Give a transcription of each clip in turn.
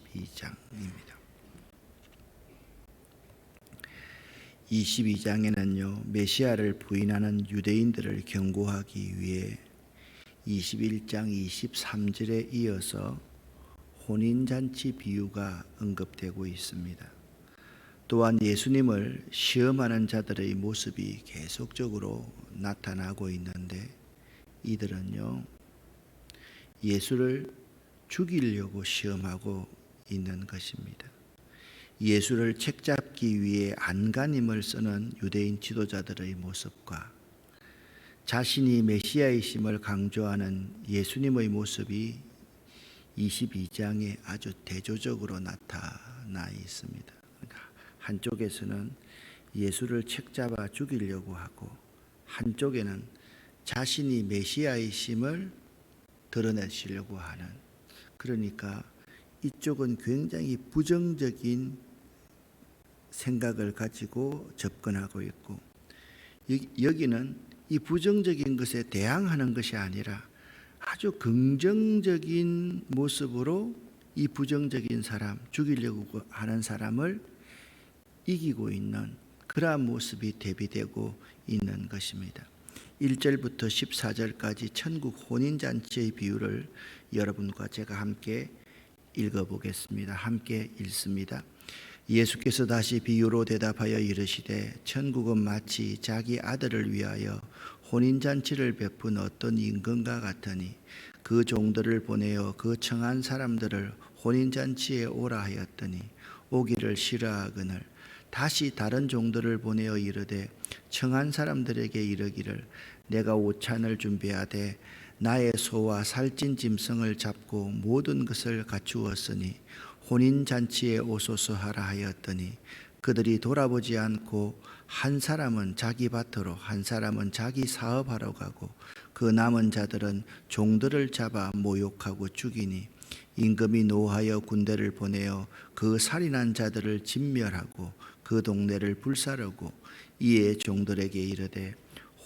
22장입니다. 22장에는요, 메시아를 부인하는 유대인들을 경고하기 위해 21장 23절에 이어서 혼인잔치 비유가 언급되고 있습니다. 또한 예수님을 시험하는 자들의 모습이 계속적으로 나타나고 있는데, 이들은요, 예수를 죽이려고 시험하고 있는 것입니다. 예수를 책잡기 위해 안간힘을 쓰는 유대인 지도자들의 모습과 자신이 메시아이심을 강조하는 예수님의 모습이 22장에 아주 대조적으로 나타나 있습니다. 그러니까 한쪽에서는 예수를 책잡아 죽이려고 하고, 한쪽에는 자신이 메시아이심을 드러내시려고 하는, 그러니까 이쪽은 굉장히 부정적인 생각을 가지고 접근하고 있고, 여기는 이 부정적인 것에 대항하는 것이 아니라 아주 긍정적인 모습으로 이 부정적인 사람, 죽이려고 하는 사람을 이기고 있는 그러한 모습이 대비되고 있는 것입니다. 1절부터 14절까지 천국 혼인잔치의 비유를 여러분과 제가 함께 읽어보겠습니다. 함께 읽습니다. 예수께서 다시 비유로 대답하여 이르시되, 천국은 마치 자기 아들을 위하여 혼인잔치를 베푼 어떤 임금과 같으니, 그 종들을 보내어 그 청한 사람들을 혼인잔치에 오라 하였더니 오기를 싫어하거늘 다시 다른 종들을 보내어 이르되, 청한 사람들에게 이르기를 내가 오찬을 준비하되 나의 소와 살찐 짐승을 잡고 모든 것을 갖추었으니 혼인잔치에 오소서 하라 하였더니, 그들이 돌아보지 않고 한 사람은 자기 밭으로 한 사람은 자기 사업하러 가고, 그 남은 자들은 종들을 잡아 모욕하고 죽이니, 임금이 노하여 군대를 보내어 그 살인한 자들을 진멸하고 그 동네를 불사르고, 이에 종들에게 이르되,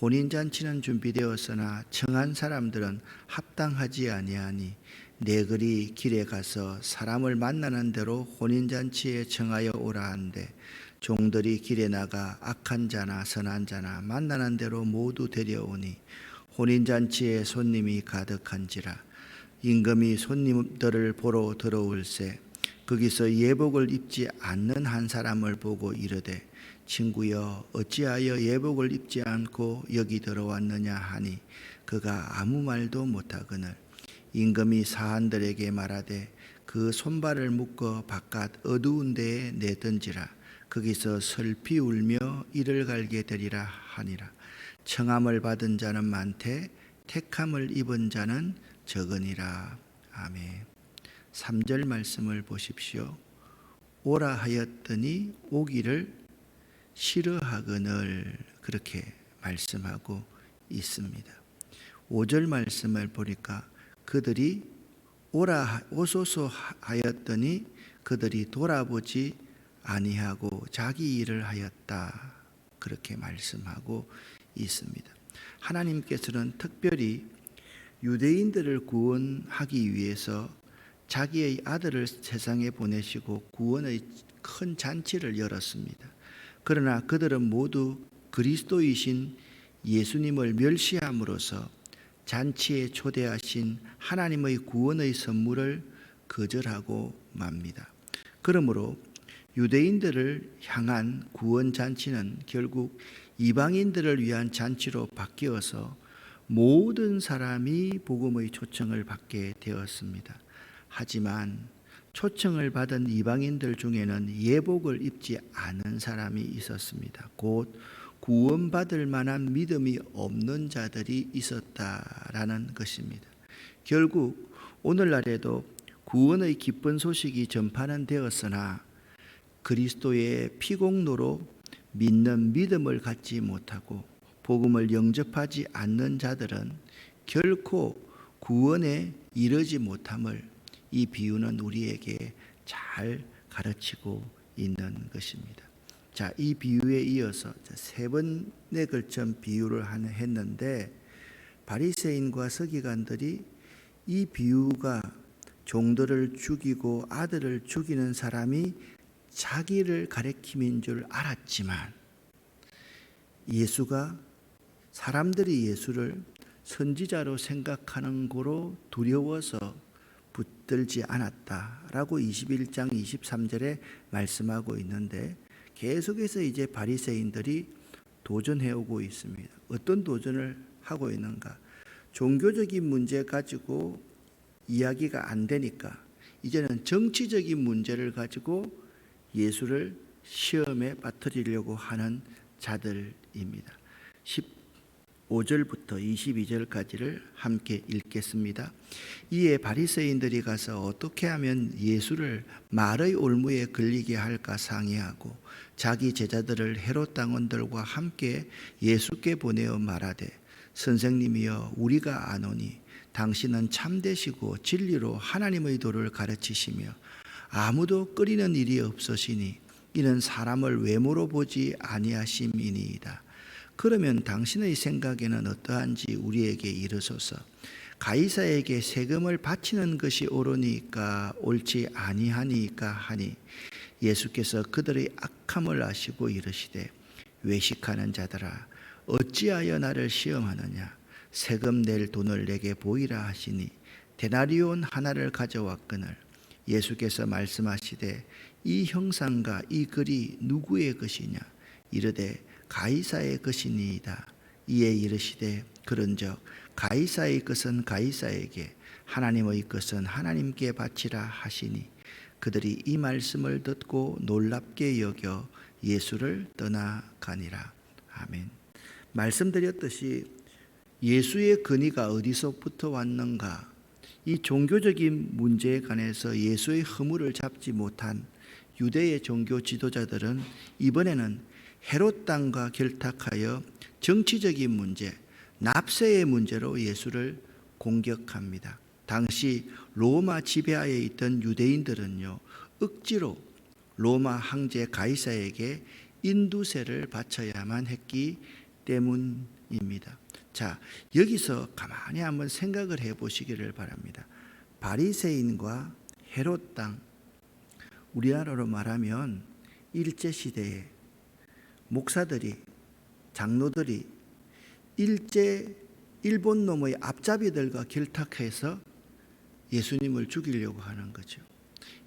혼인잔치는 준비되었으나 청한 사람들은 합당하지 아니하니 내글이 길에 가서 사람을 만나는 대로 혼인잔치에 청하여 오라 한데, 종들이 길에 나가 악한 자나 선한 자나 만나는 대로 모두 데려오니 혼인잔치에 손님이 가득한지라. 임금이 손님들을 보러 들어올세 거기서 예복을 입지 않는 한 사람을 보고 이르되, 친구여 어찌하여 예복을 입지 않고 여기 들어왔느냐 하니, 그가 아무 말도 못하거늘 임금이 사한들에게 말하되, 그 손발을 묶어 바깥 어두운 데에 내던지라. 거기서 슬피 울며 이를 갈게 되리라 하니라. 청함을 받은 자는 많되 택함을 입은 자는 적으니라. 아멘. 3절 말씀을 보십시오. 오라 하였더니 오기를 싫어하거늘, 그렇게 말씀하고 있습니다. 5절 말씀을 보니까 그들이 오소서 하였더니 그들이 돌아보지 아니하고 자기 일을 하였다, 그렇게 말씀하고 있습니다. 하나님께서는 특별히 유대인들을 구원하기 위해서 자기의 아들을 세상에 보내시고 구원의 큰 잔치를 열었습니다. 그러나 그들은 모두 그리스도이신 예수님을 멸시함으로써 잔치에 초대하신 하나님의 구원의 선물을 거절하고 맙니다. 그러므로 유대인들을 향한 구원 잔치는 결국 이방인들을 위한 잔치로 바뀌어서 모든 사람이 복음의 초청을 받게 되었습니다. 하지만 초청을 받은 이방인들 중에는 예복을 입지 않은 사람이 있었습니다. 곧 구원받을 만한 믿음이 없는 자들이 있었다라는 것입니다. 결국 오늘날에도 구원의 기쁜 소식이 전파는 되었으나 그리스도의 피공로로 믿는 믿음을 갖지 못하고 복음을 영접하지 않는 자들은 결코 구원에 이르지 못함을 이 비유는 우리에게 잘 가르치고 있는 것입니다. 자, 이 비유에 이어서 세 번에 걸쳐 비유를 했는데, 바리새인과 서기관들이 이 비유가 종들을 죽이고 아들을 죽이는 사람이 자기를 가리킴인 줄 알았지만 예수가 사람들이 예수를 선지자로 생각하는 거로 두려워서 붙들지 않았다라고 21장 23절에 말씀하고 있는데, 계속해서 이제 바리새인들이 도전해오고 있습니다. 어떤 도전을 하고 있는가? 종교적인 문제 가지고 이야기가 안 되니까 이제는 정치적인 문제를 가지고 예수를 시험에 빠뜨리려고 하는 자들입니다. 15절부터 22절까지를 함께 읽겠습니다. 이에 바리새인들이 가서 어떻게 하면 예수를 말의 올무에 걸리게 할까 상의하고 자기 제자들을 헤롯 당원들과 함께 예수께 보내어 말하되, 선생님이여, 우리가 아노니 당신은 참되시고 진리로 하나님의 도를 가르치시며 아무도 끓이는 일이 없으시니 이는 사람을 외모로 보지 아니하심이니이다. 그러면 당신의 생각에는 어떠한지 우리에게 이르소서. 가이사에게 세금을 바치는 것이 옳으니까 옳지 아니하니까 하니, 예수께서 그들의 악함을 아시고 이르시되, 외식하는 자들아, 어찌하여 나를 시험하느냐? 세금 낼 돈을 내게 보이라 하시니 데나리온 하나를 가져왔거늘, 예수께서 말씀하시되, 이 형상과 이 글이 누구의 것이냐? 이르되 가이사의 것이니이다. 이에 이르시되, 그런즉 가이사의 것은 가이사에게, 하나님의 것은 하나님께 바치라 하시니, 그들이 이 말씀을 듣고 놀랍게 여겨 예수를 떠나가니라. 아멘. 말씀드렸듯이 예수의 근위가 어디서부터 왔는가? 이 종교적인 문제에 관해서 예수의 허물을 잡지 못한 유대의 종교 지도자들은 이번에는 헤롯 당과 결탁하여 정치적인 문제, 납세의 문제로 예수를 공격합니다. 당시 로마 지배하에 있던 유대인들은요, 억지로 로마 황제 가이사에게 인두세를 바쳐야만 했기 때문입니다. 자, 여기서 가만히 한번 생각을 해 보시기를 바랍니다. 바리새인과 헤롯 땅, 우리나라로 말하면 일제시대에 목사들이, 장로들이 일본 놈의 앞잡이들과 결탁해서 예수님을 죽이려고 하는 거죠.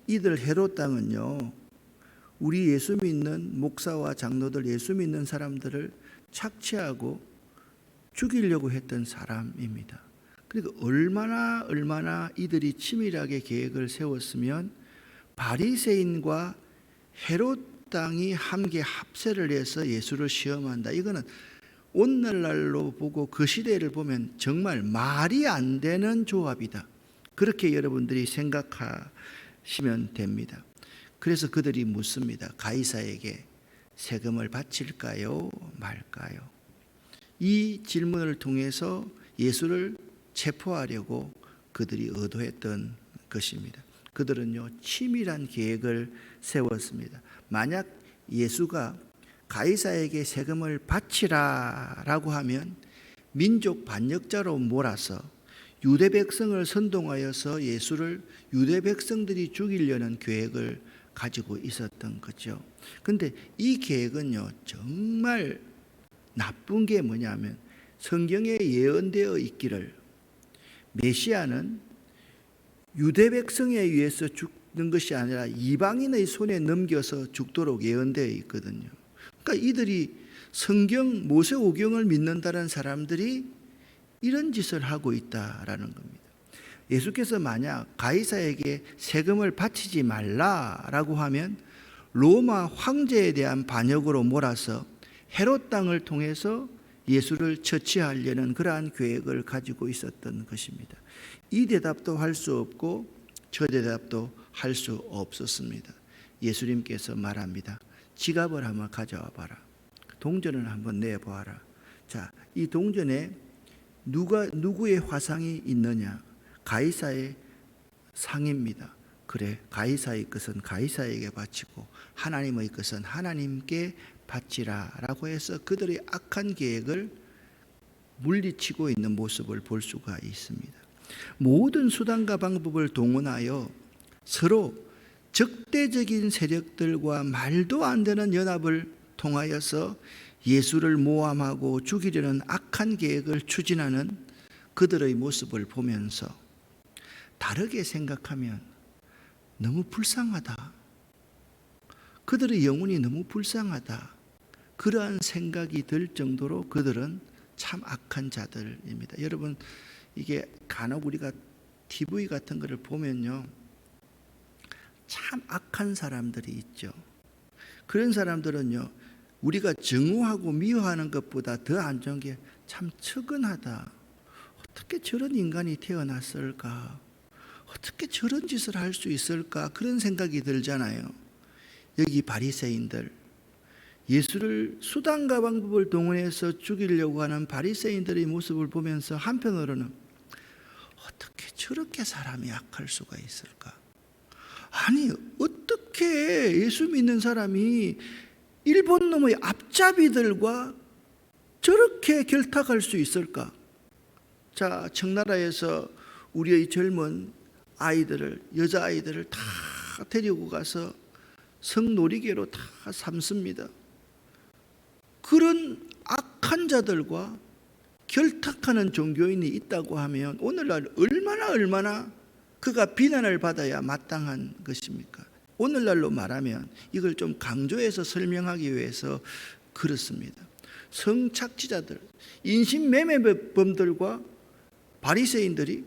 이들 헤롯 땅은요, 우리 예수 믿는 목사와 장로들, 예수 믿는 사람들을 착취하고 죽이려고 했던 사람입니다. 그러니까 얼마나 이들이 치밀하게 계획을 세웠으면 바리새인과 헤롯 땅이 함께 합세를 해서 예수를 시험한다. 이거는 오늘날로 보고 그 시대를 보면 정말 말이 안 되는 조합이다. 그렇게 여러분들이 생각하시면 됩니다. 그래서 그들이 묻습니다. 가이사에게 세금을 바칠까요? 말까요? 이 질문을 통해서 예수를 체포하려고 그들이 의도했던 것입니다. 그들은요, 치밀한 계획을 세웠습니다. 만약 예수가 가이사에게 세금을 바치라라고 하면 민족 반역자로 몰아서 유대 백성을 선동하여서 예수를 유대 백성들이 죽이려는 계획을 가지고 있었던 거죠. 그런데 이 계획은요, 정말 나쁜 게 뭐냐면, 성경에 예언되어 있기를 메시아는 유대 백성에 의해서 죽는 것이 아니라 이방인의 손에 넘겨서 죽도록 예언되어 있거든요. 그러니까 이들이 성경 모세오경을 믿는다는 사람들이 이런 짓을 하고 있다라는 겁니다. 예수께서 만약 가이사에게 세금을 바치지 말라라고 하면 로마 황제에 대한 반역으로 몰아서 헤롯 땅을 통해서 예수를 처치하려는 그러한 계획을 가지고 있었던 것입니다. 이 대답도 할 수 없고 저 대답도 할 수 없었습니다. 예수님께서 말합니다. 지갑을 한번 가져와 봐라. 동전을 한번 내보아라. 자, 이 동전에 누구의 화상이 있느냐? 가이사의 상입니다. 그래, 가이사의 것은 가이사에게 바치고 하나님의 것은 하나님께 바치라라고 해서 그들의 악한 계획을 물리치고 있는 모습을 볼 수가 있습니다. 모든 수단과 방법을 동원하여 서로 적대적인 세력들과 말도 안 되는 연합을 통하여서 예수를 모함하고 죽이려는 악한 계획을 추진하는 그들의 모습을 보면서 다르게 생각하면 너무 불쌍하다. 그들의 영혼이 너무 불쌍하다. 그러한 생각이 들 정도로 그들은 참 악한 자들입니다. 여러분, 이게 간혹 우리가 TV 같은 거를 보면요, 참 악한 사람들이 있죠. 그런 사람들은요, 우리가 증오하고 미워하는 것보다 더 안 좋은 게 참 측은하다. 어떻게 저런 인간이 태어났을까? 어떻게 저런 짓을 할 수 있을까? 그런 생각이 들잖아요. 여기 바리새인들, 예수를 수단과 방법을 동원해서 죽이려고 하는 바리새인들의 모습을 보면서 한편으로는 어떻게 저렇게 사람이 악할 수가 있을까? 아니, 어떻게 예수 믿는 사람이 일본 놈의 앞잡이들과 저렇게 결탁할 수 있을까? 자, 청나라에서 우리의 젊은 아이들을, 여자아이들을 다 데리고 가서 성놀이개로 다 삼습니다. 그런 악한 자들과 결탁하는 종교인이 있다고 하면 오늘날 얼마나 그가 비난을 받아야 마땅한 것입니까? 오늘날로 말하면 이걸 좀 강조해서 설명하기 위해서 그렇습니다. 성착취자들, 인신매매범들과 바리새인들이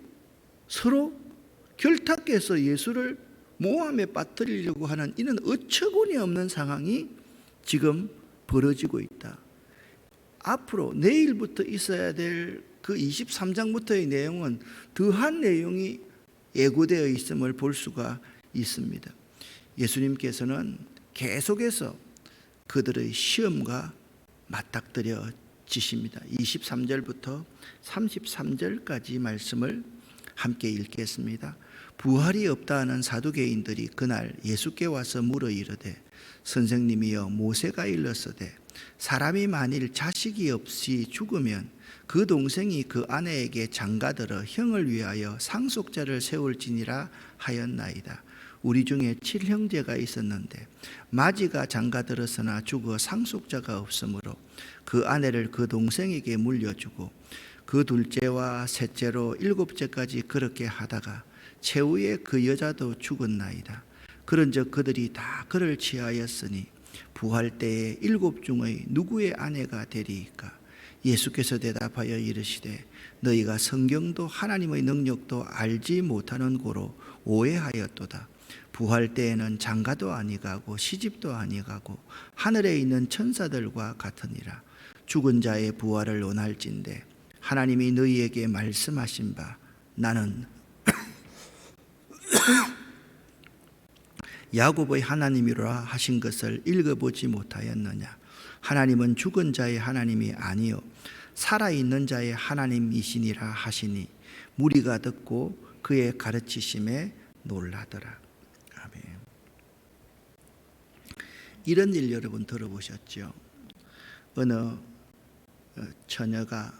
서로 결탁해서 예수를 모함에 빠뜨리려고 하는 이는 어처구니 없는 상황이 지금 벌어지고 있다. 앞으로 내일부터 있어야 될 그 23장부터의 내용은 더한 내용이 예고되어 있음을 볼 수가 있습니다. 예수님께서는 계속해서 그들의 시험과 맞닥뜨려지십니다. 23절부터 33절까지 말씀을 함께 읽겠습니다. 부활이 없다 하는 사두개인들이 그날 예수께 와서 물어 이르되 선생님이여 모세가 일렀으되 사람이 만일 자식이 없이 죽으면 그 동생이 그 아내에게 장가들어 형을 위하여 상속자를 세울지니라 하였나이다. 우리 중에 7형제가 있었는데 마지가 장가들었으나 죽어 상속자가 없으므로 그 아내를 그 동생에게 물려주고 그 둘째와 셋째로 7째까지 그렇게 하다가 최후에 그 여자도 죽었나이다. 그런즉 그들이 다 그를 취하였으니 부활 때에 7 중의 누구의 아내가 되리이까? 예수께서 대답하여 이르시되 너희가 성경도 하나님의 능력도 알지 못하는 고로 오해하였도다. 부활 때에는 장가도 아니가고 시집도 아니가고 하늘에 있는 천사들과 같으니라. 죽은 자의 부활을 원할진대 하나님이 너희에게 말씀하신 바 나는 야곱의 하나님이라 하신 것을 읽어보지 못하였느냐? 하나님은 죽은 자의 하나님이 아니요 살아있는 자의 하나님이시니라 하시니 무리가 듣고 그의 가르치심에 놀라더라. 아멘. 이런 일 여러분 들어보셨죠? 어느 처녀가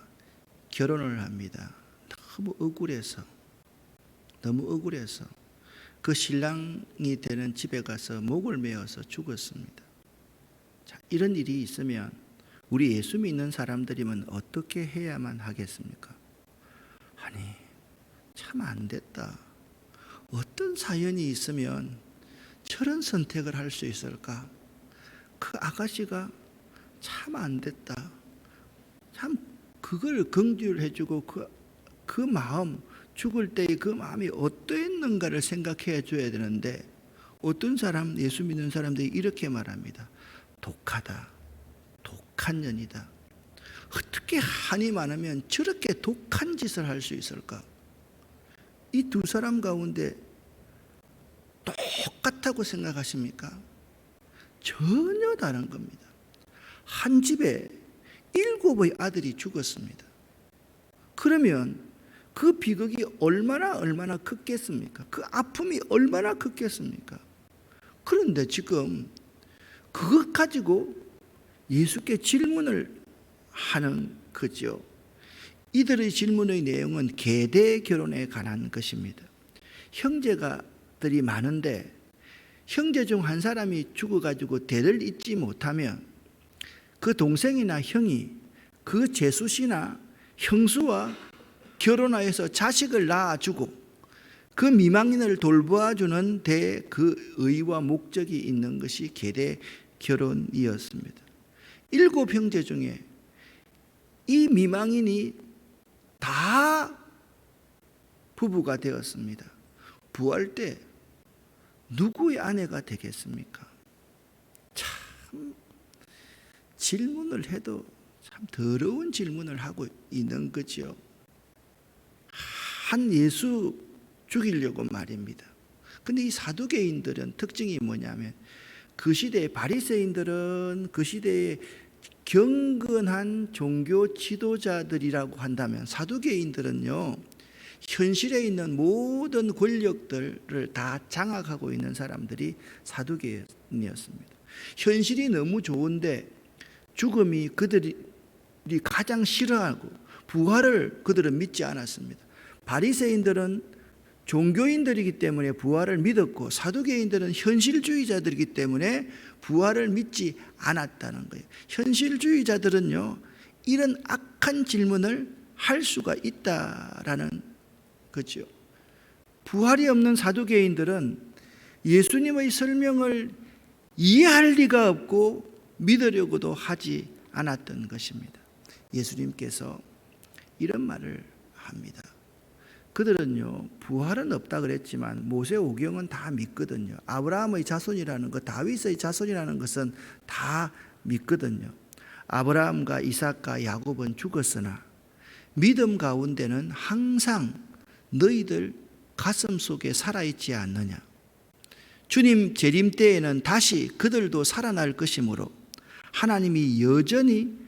결혼을 합니다. 너무 억울해서 그 신랑이 되는 집에 가서 목을 메어서 죽었습니다. 자, 이런 일이 있으면 우리 예수 믿는 사람들이면 어떻게 해야만 하겠습니까? 아니, 참 안 됐다. 어떤 사연이 있으면 저런 선택을 할 수 있을까? 그 아가씨가 참 안 됐다. 참 그걸 긍휼 해주고 그 마음, 죽을 때의 그 마음이 어떠했는가를 생각해 줘야 되는데 어떤 사람, 예수 믿는 사람들이 이렇게 말합니다. 독하다. 독한 년이다. 어떻게 한이 많으면 저렇게 독한 짓을 할 수 있을까? 이 두 사람 가운데 똑같다고 생각하십니까? 전혀 다른 겁니다. 한 집에 7의 아들이 죽었습니다. 그러면 그 비극이 얼마나 컸겠습니까? 그 아픔이 얼마나 컸겠습니까? 그런데 지금 그것 가지고 예수께 질문을 하는 거죠. 이들의 질문의 내용은 계대 결혼에 관한 것입니다. 형제가들이 많은데 형제 중 한 사람이 죽어가지고 대를 잇지 못하면 그 동생이나 형이 그 제수씨나 형수와 결혼하여서 자식을 낳아주고 그 미망인을 돌보아주는 그 의와 목적이 있는 것이 계대 결혼이었습니다. 7 형제 중에 이 미망인이 다 부부가 되었습니다. 부활 때 누구의 아내가 되겠습니까? 참 질문을 해도 참 더러운 질문을 하고 있는 거죠. 한 예수 죽이려고 말입니다. 근데 이 사두개인들은 특징이 뭐냐면 그 시대의 바리새인들은 그 시대의 경건한 종교 지도자들이라고 한다면 사두개인들은요, 현실에 있는 모든 권력들을 다 장악하고 있는 사람들이 사두개인이었습니다. 현실이 너무 좋은데 죽음이 그들이 가장 싫어하고 부활을 그들은 믿지 않았습니다. 바리새인들은 종교인들이기 때문에 부활을 믿었고 사두개인들은 현실주의자들이기 때문에 부활을 믿지 않았다는 거예요. 현실주의자들은요, 이런 악한 질문을 할 수가 있다라는 거죠. 부활이 없는 사두개인들은 예수님의 설명을 이해할 리가 없고 믿으려고도 하지 않았던 것입니다. 예수님께서 이런 말을 합니다. 그들은요, 부활은 없다 그랬지만 모세오경은 다 믿거든요. 아브라함의 자손이라는 것, 다윗의 자손이라는 것은 다 믿거든요. 아브라함과 이삭과 야곱은 죽었으나 믿음 가운데는 항상 너희들 가슴 속에 살아있지 않느냐. 주님 재림 때에는 다시 그들도 살아날 것이므로 하나님이 여전히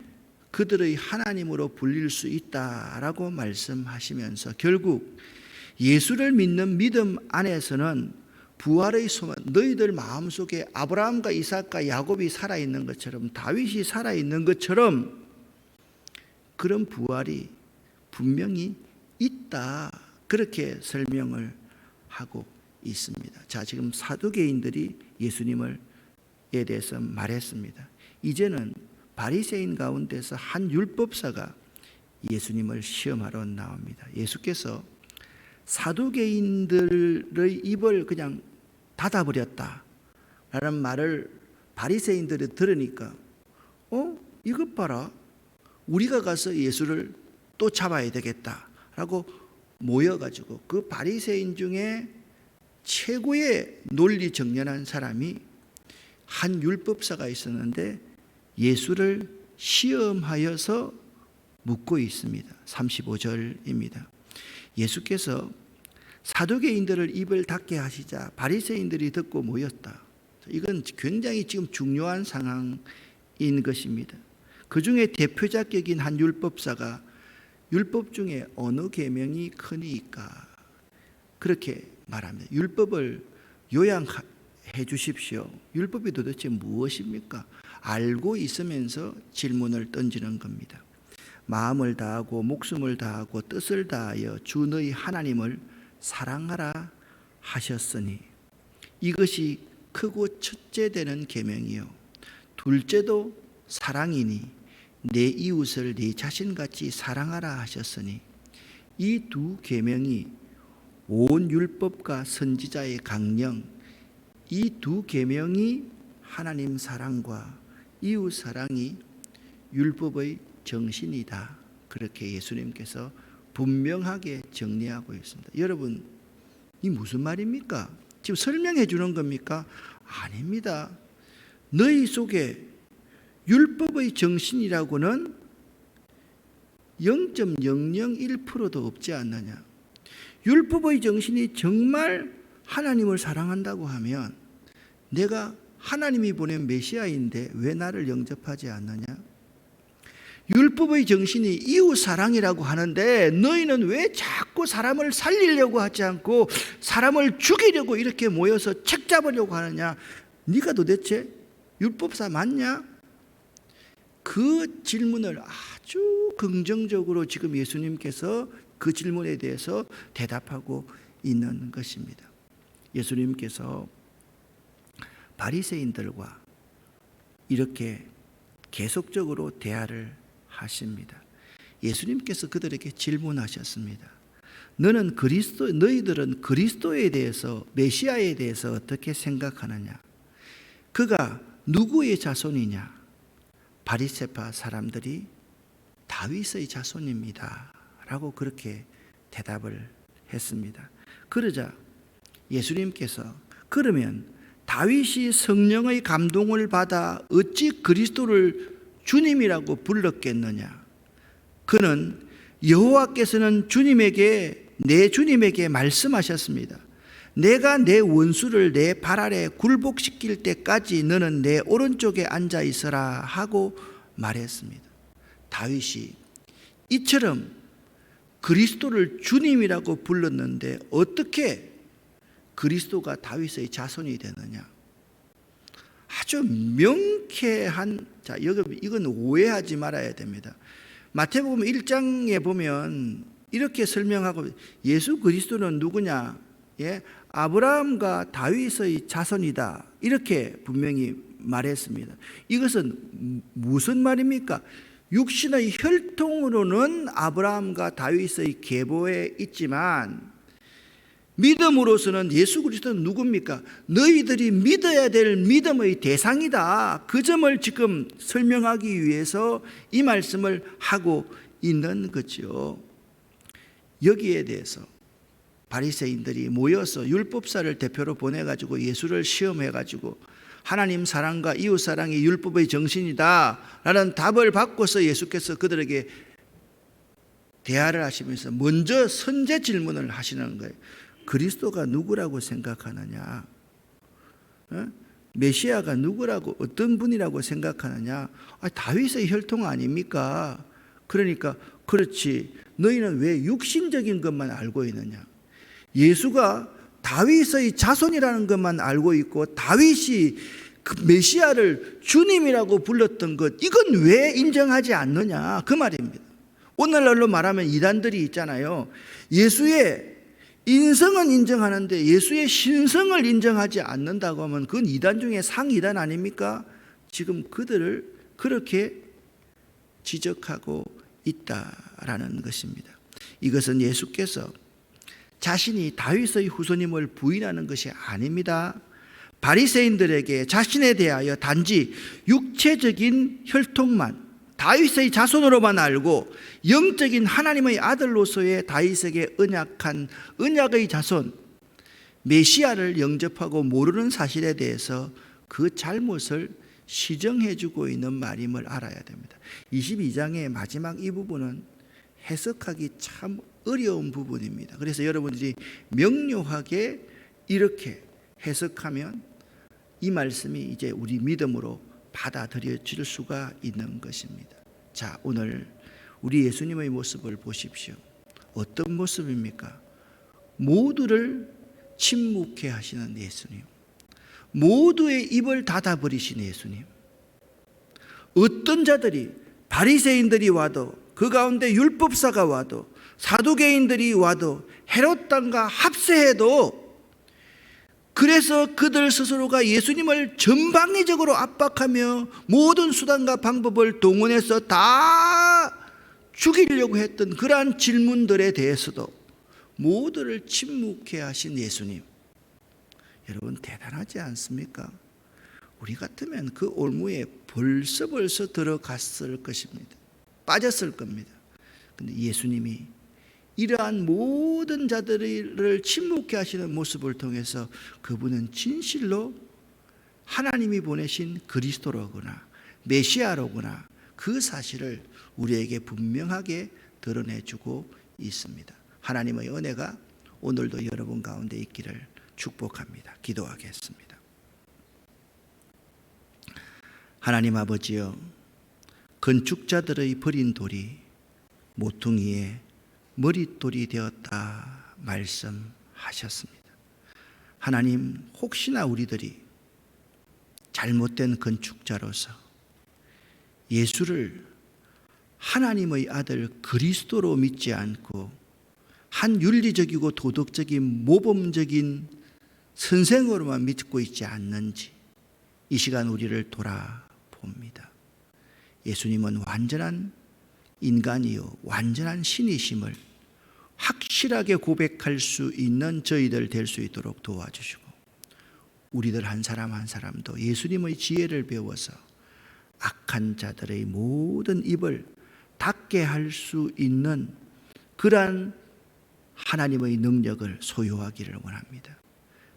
그들의 하나님으로 불릴 수 있다라고 말씀하시면서 결국 예수를 믿는 믿음 안에서는 부활의 소망, 너희들 마음속에 아브라함과 이삭과 야곱이 살아있는 것처럼 다윗이 살아있는 것처럼 그런 부활이 분명히 있다, 그렇게 설명을 하고 있습니다. 자, 지금 사두개인들이 예수님에 대해서 말했습니다. 이제는 바리새인 가운데서 한 율법사가 예수님을 시험하러 나옵니다. 예수께서 사두개인들의 입을 그냥 닫아버렸다 라는 말을 바리새인들이 들으니까 이것 봐라, 우리가 가서 예수를 또 잡아야 되겠다 라고 모여가지고 그 바리새인 중에 최고의 논리 정연한 사람이 한 율법사가 있었는데 예수를 시험하여서 묻고 있습니다. 35절입니다. 예수께서 사두개인들을 입을 닫게 하시자 바리새인들이 듣고 모였다. 이건 굉장히 지금 중요한 상황인 것입니다. 그 중에 대표자격인 한 율법사가 율법 중에 어느 계명이 크니까 그렇게 말합니다. 율법을 요양해 주십시오. 율법이 도대체 무엇입니까? 알고 있으면서 질문을 던지는 겁니다. 마음을 다하고 목숨을 다하고 뜻을 다하여 주 너희 하나님을 사랑하라 하셨으니 이것이 크고 첫째 되는 계명이요 둘째도 사랑이니 내 이웃을 네 자신같이 사랑하라 하셨으니 이 두 계명이 온 율법과 선지자의 강령, 이 두 계명이 하나님 사랑과 이웃 사랑이 율법의 정신이다. 그렇게 예수님께서 분명하게 정리하고 있습니다. 여러분, 이 무슨 말입니까? 지금 설명해 주는 겁니까? 아닙니다. 너희 속에 율법의 정신이라고는 0.001%도 없지 않느냐. 율법의 정신이 정말 하나님을 사랑한다고 하면 내가 하나님이 보낸 메시아인데 왜 나를 영접하지 않느냐? 율법의 정신이 이웃 사랑이라고 하는데 너희는 왜 자꾸 사람을 살리려고 하지 않고 사람을 죽이려고 이렇게 모여서 책 잡으려고 하느냐? 네가 도대체 율법사 맞냐? 그 질문을 아주 긍정적으로 지금 예수님께서 그 질문에 대해서 대답하고 있는 것입니다. 예수님께서 바리새인들과 이렇게 계속적으로 대화를 하십니다. 예수님께서 그들에게 질문하셨습니다. 너희들은 그리스도에 대해서, 메시아에 대해서 어떻게 생각하느냐? 그가 누구의 자손이냐? 바리새파 사람들이 다윗의 자손입니다 라고 그렇게 대답을 했습니다. 그러자 예수님께서 그러면 다윗이 성령의 감동을 받아 어찌 그리스도를 주님이라고 불렀겠느냐? 그는 여호와께서는 내 주님에게 말씀하셨습니다. 내가 내 원수를 내 발 아래 굴복시킬 때까지 너는 내 오른쪽에 앉아 있어라 하고 말했습니다. 다윗이 이처럼 그리스도를 주님이라고 불렀는데 어떻게 그리스도가 다윗의 자손이 되느냐? 아주 명쾌한, 자, 이건 오해하지 말아야 됩니다. 마태복음 1장에 보면 이렇게 설명하고, 예수 그리스도는 누구냐? 예, 아브라함과 다윗의 자손이다, 이렇게 분명히 말했습니다. 이것은 무슨 말입니까? 육신의 혈통으로는 아브라함과 다윗의 계보에 있지만 믿음으로서는 예수 그리스도는 누굽니까? 너희들이 믿어야 될 믿음의 대상이다. 그 점을 지금 설명하기 위해서 이 말씀을 하고 있는 거죠. 여기에 대해서 바리새인들이 모여서 율법사를 대표로 보내가지고 예수를 시험해가지고 하나님 사랑과 이웃 사랑이 율법의 정신이다 라는 답을 받고서 예수께서 그들에게 대화를 하시면서 먼저 선제 질문을 하시는 거예요. 그리스도가 누구라고 생각하느냐? 메시아가 누구라고, 어떤 분이라고 생각하느냐? 다윗의 혈통 아닙니까? 그러니까 그렇지, 너희는 왜 육신적인 것만 알고 있느냐? 예수가 다윗의 자손이라는 것만 알고 있고 다윗이 그 메시아를 주님이라고 불렀던 것, 이건 왜 인정하지 않느냐? 그 말입니다. 오늘날로 말하면 이단들이 있잖아요. 예수의 인성은 인정하는데 예수의 신성을 인정하지 않는다고 하면 그건 이단 중에 상이단 아닙니까? 지금 그들을 그렇게 지적하고 있다라는 것입니다. 이것은 예수께서 자신이 다윗의 후손임을 부인하는 것이 아닙니다. 바리새인들에게 자신에 대하여 단지 육체적인 혈통만, 다윗의 자손으로만 알고 영적인 하나님의 아들로서의 다윗에게 언약한 언약의 자손 메시아를 영접하고 모르는 사실에 대해서 그 잘못을 시정해주고 있는 말임을 알아야 됩니다. 22장의 마지막 이 부분은 해석하기 참 어려운 부분입니다. 그래서 여러분들이 명료하게 이렇게 해석하면 이 말씀이 이제 우리 믿음으로 받아들여질 수가 있는 것입니다. 자, 오늘 우리 예수님의 모습을 보십시오. 어떤 모습입니까? 모두를 침묵해 하시는 예수님, 모두의 입을 닫아버리신 예수님. 어떤 자들이, 바리새인들이 와도, 그 가운데 율법사가 와도, 사두개인들이 와도, 헤롯 당과 합세해도, 그래서 그들 스스로가 예수님을 전방위적으로 압박하며 모든 수단과 방법을 동원해서 다 죽이려고 했던 그러한 질문들에 대해서도 모두를 침묵해 하신 예수님, 여러분 대단하지 않습니까? 우리 같으면 그 올무에 벌써 들어갔을 것입니다. 빠졌을 겁니다. 근데 예수님이 이러한 모든 자들을 침묵해 하시는 모습을 통해서 그분은 진실로 하나님이 보내신 그리스도로구나, 메시아로구나, 그 사실을 우리에게 분명하게 드러내주고 있습니다. 하나님의 은혜가 오늘도 여러분 가운데 있기를 축복합니다. 기도하겠습니다. 하나님 아버지여, 건축자들의 버린 돌이 모퉁이에 머릿돌이 되었다 말씀하셨습니다. 하나님, 혹시나 우리들이 잘못된 건축자로서 예수를 하나님의 아들 그리스도로 믿지 않고 한 윤리적이고 도덕적인 모범적인 선생으로만 믿고 있지 않는지 이 시간 우리를 돌아봅니다. 예수님은 완전한 인간이요 완전한 신이심을 확실하게 고백할 수 있는 저희들 될 수 있도록 도와주시고, 우리들 한 사람 한 사람도 예수님의 지혜를 배워서 악한 자들의 모든 입을 닫게 할 수 있는 그러한 하나님의 능력을 소유하기를 원합니다.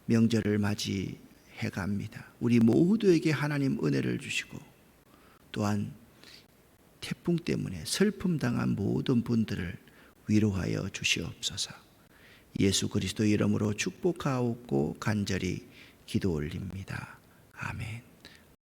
명절을 맞이해 갑니다. 우리 모두에게 하나님 은혜를 주시고, 또한 태풍 때문에 슬픔 당한 모든 분들을 위로하여 주시옵소서. 예수 그리스도 이름으로 축복하옵고 간절히 기도 올립니다. 아멘.